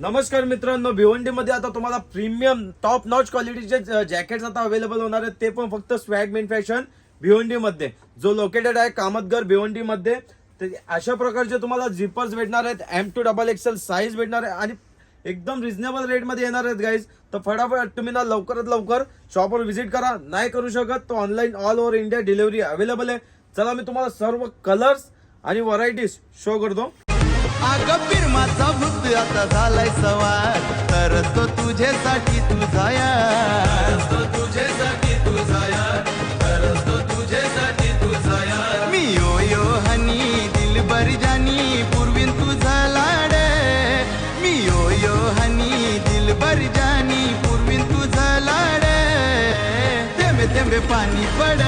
नमस्कार मित्रांनो, भिवंडी मध्ये आता तुम्हाला प्रीमियम टॉप नॉच क्वालिटीचे जॅकेट्स आता अवेलेबल होणार आहेत, ते पण फक्त स्वॅग मेन फॅशन भिवंडी मध्ये, जो लोकेटेड आहे कामतगर भिवंडी मध्ये. तर अशा प्रकारचे तुम्हाला जिपर्स भेटणार आहेत, M2XXL साईज भेटणार आहे आणि एकदम रिझनेबल रेट मध्ये येणार आहेत गाईज. तर फटाफट तुम्ही ना लवकरात लवकर शॉपवर व्हिजिट करा. नाही करू शकत तो online all over India delivery available आहे. चला मी तुम्हाला सर्व कलर्स आणि व्हरायटीज शो करतो. अगं फिरमाचा भूत आता झालाय सवार, तर तो तुझ्यासाठी तुझा यार, तो तुझ्यासाठी तुझा यार, तर तो तुझ्यासाठी तुझा यार. मी यो यो हनी दिलबर जानी पूर्वीन तुझा लाड, मी यो यो हनी दिलबर जानी पूर्वीन तुझा लाड. थेंबे थेंबे पाणी पड